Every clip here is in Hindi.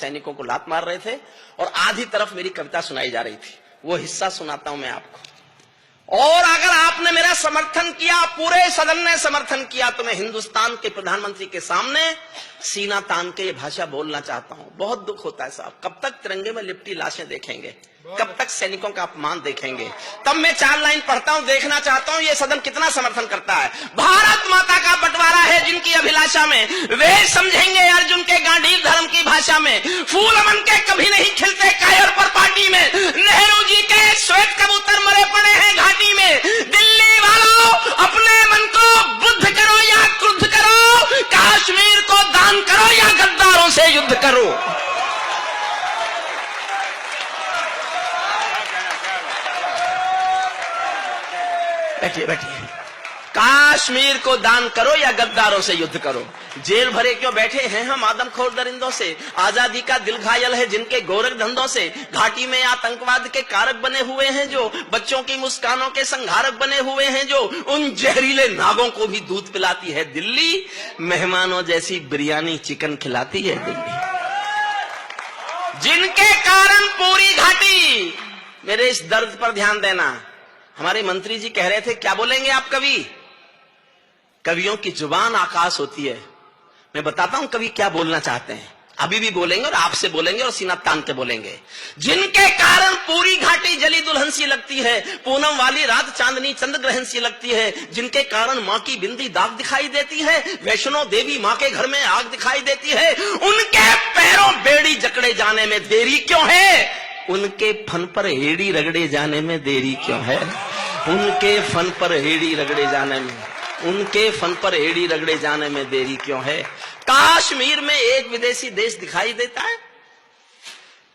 सैनिकों को लात मार रहे थे और आधी तरफ मेरी कविता सुनाई जा रही थी। वो हिस्सा सुनाता हूं मैं आपको। और अगर आपने मेरा समर्थन किया, पूरे सदन ने समर्थन किया, तो मैं हिंदुस्तान के प्रधानमंत्री के सामने सीना तान के ये भाषा बोलना चाहता हूं। बहुत दुख होता है साहब, कब तक तिरंगे में लिपटी लाशें देखेंगे, कब तक सैनिकों का अपमान देखेंगे। तब मैं 4 लाइन पढ़ता हूं, देखना चाहता हूं ये सदन कितना समर्थन करता है। भारत माता का बंटवारा है जिनकी अभिलाषा में, वे समझेंगे अर्जुन के गांडीव धर्म की भाषा में। फूल अमन के कभी नहीं खिलते कायर पर पार्टी में, नेहरू जी के श्वेत कबूतर मरे पड़े हैं घाटी में। दिल्ली वालों, अपने मन को बुद्ध करो या क्रुद्ध करो, कश्मीर को दान करो या गद्दारों से युद्ध करो। बैठिए बैठिए। कश्मीर को दान करो या गद्दारों से युद्ध करो। जेल भरे क्यों बैठे हैं हम आदमखोर दरिंदों से, आजादी का दिल घायल है जिनके गोरख धंधों से। घाटी में आतंकवाद के कारक बने हुए हैं जो, बच्चों की मुस्कानों के संहारक बने हुए हैं जो, उन जहरीले नागों को भी दूध पिलाती है दिल्ली, मेहमानों जैसी बिरयानी चिकन खिलाती है दिल्ली। जिनके कारण पूरी घाटी, मेरे इस दर्द पर ध्यान देना। हमारे मंत्री जी कह रहे थे क्या बोलेंगे आप कवि, कवियों की जुबान आकाश होती है। मैं बताता हूं कवि क्या बोलना चाहते हैं, अभी भी बोलेंगे और आपसे बोलेंगे और सीना तान के बोलेंगे। जिनके कारण पूरी घाटी जली दुल्हन सी लगती है, पूनम वाली रात चांदनी चंद्र ग्रहण सी लगती है। जिनके कारण मां की बिंदी दाग दिखाई देती है, वैष्णो देवी मां के घर में आग दिखाई देती है। उनके पैरों बेड़ी जकड़े जाने में देरी क्यों है, उनके फन पर हेड़ी रगड़े जाने में देरी क्यों है। उनके फन पर हेड़ी रगड़े जाने में, उनके फन पर हेड़ी रगड़े जाने में देरी क्यों है। कश्मीर में एक विदेशी देश दिखाई देता है,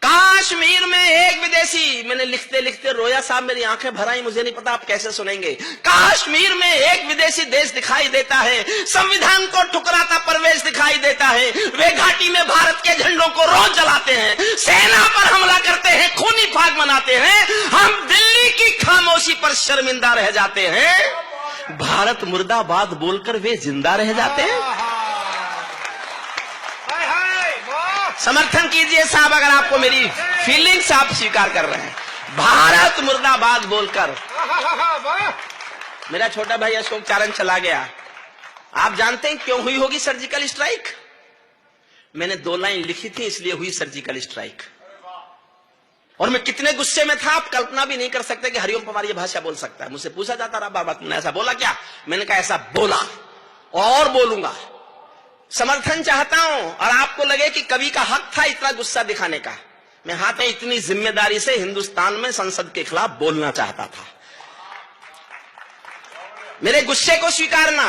कश्मीर में एक विदेशी। मैंने लिखते लिखते रोया साहब, मेरी आंखें भर आई, मुझे नहीं पता आप कैसे सुनेंगे। कश्मीर में एक विदेशी देश दिखाई देता है, संविधान को ठुकराता परवेश दिखाई देता है। वे घाटी में भारत के झंडों को रोज जलाते हैं, सेना पर हमला करते हैं, खूनी फाग मनाते हैं। हम दिल्ली की खामोशी पर शर्मिंदा रह जाते हैं, भारत मुर्दाबाद बोलकर वे जिंदा रह जाते हैं। समर्थन कीजिए साहब अगर आपको मेरी फीलिंग्स आप स्वीकार कर रहे हैं। भारत मुर्दाबाद बोलकर। मेरा छोटा भाई अशोक चारण चला गया, आप जानते हैं क्यों हुई होगी सर्जिकल स्ट्राइक? मैंने 2 लाइन लिखी थी इसलिए हुई सर्जिकल स्ट्राइक। और मैं कितने गुस्से में था आप कल्पना भी नहीं कर सकते कि हरिओम पवार ये भाषा बोल सकता है। मुझसे पूछा जाता रहा बाबा तुमने ऐसा बोला क्या, मैंने कहा ऐसा बोला और बोलूंगा। समर्थन चाहता हूं और आपको लगे कि कवि का हक था इतना गुस्सा दिखाने का, मैं हाथ में इतनी जिम्मेदारी से हिंदुस्तान में संसद के खिलाफ बोलना चाहता था। मेरे गुस्से को स्वीकारना।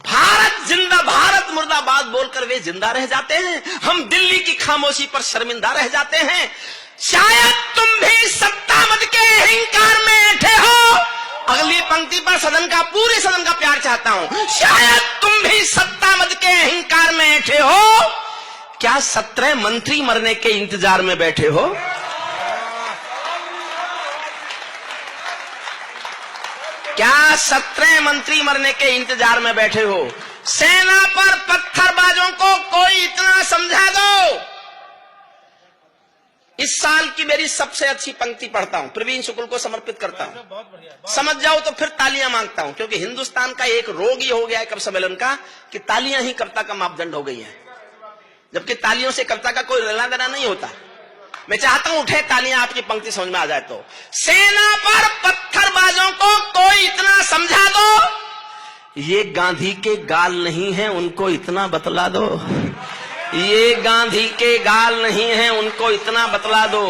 भारत जिंदा, भारत मुर्दाबाद बोलकर वे जिंदा रह जाते हैं, हम दिल्ली की खामोशी पर शर्मिंदा रह जाते हैं। शायद तुम भी सत्ता मद के अहंकार में ऐठे हो। अगली पंक्ति पर सदन का, पूरे सदन का प्यार चाहता हूं। शायद तुम भी सत्ता मद के अहंकार में ऐठे हो, क्या 17 मंत्री मरने के इंतजार में बैठे हो? क्या 17 मंत्री मरने के इंतजार में बैठे हो? सेना पर पत्थरबाजों को कोई इतना समझा दो। इस साल की मेरी सबसे अच्छी पंक्ति पढ़ता हूं, प्रवीण शुक्ल को समर्पित करता हूं। समझ जाओ तो फिर तालियां मांगता हूं, क्योंकि हिंदुस्तान का एक रोग ही हो गया है कवि सम्मेलन का कि तालियां ही कविता का मापदंड हो गई है, जबकि तालियों से कविता का कोई लेना देना नहीं होता। मैं चाहता हूं उठे तालियां, आपकी पंक्ति समझ में आ जाए तो। सेना पर पत्थरबाजों को कोई इतना समझा दो, ये गांधी के गाल नहीं है उनको इतना बतला दो। ये गांधी के गाल नहीं है उनको इतना बतला दो।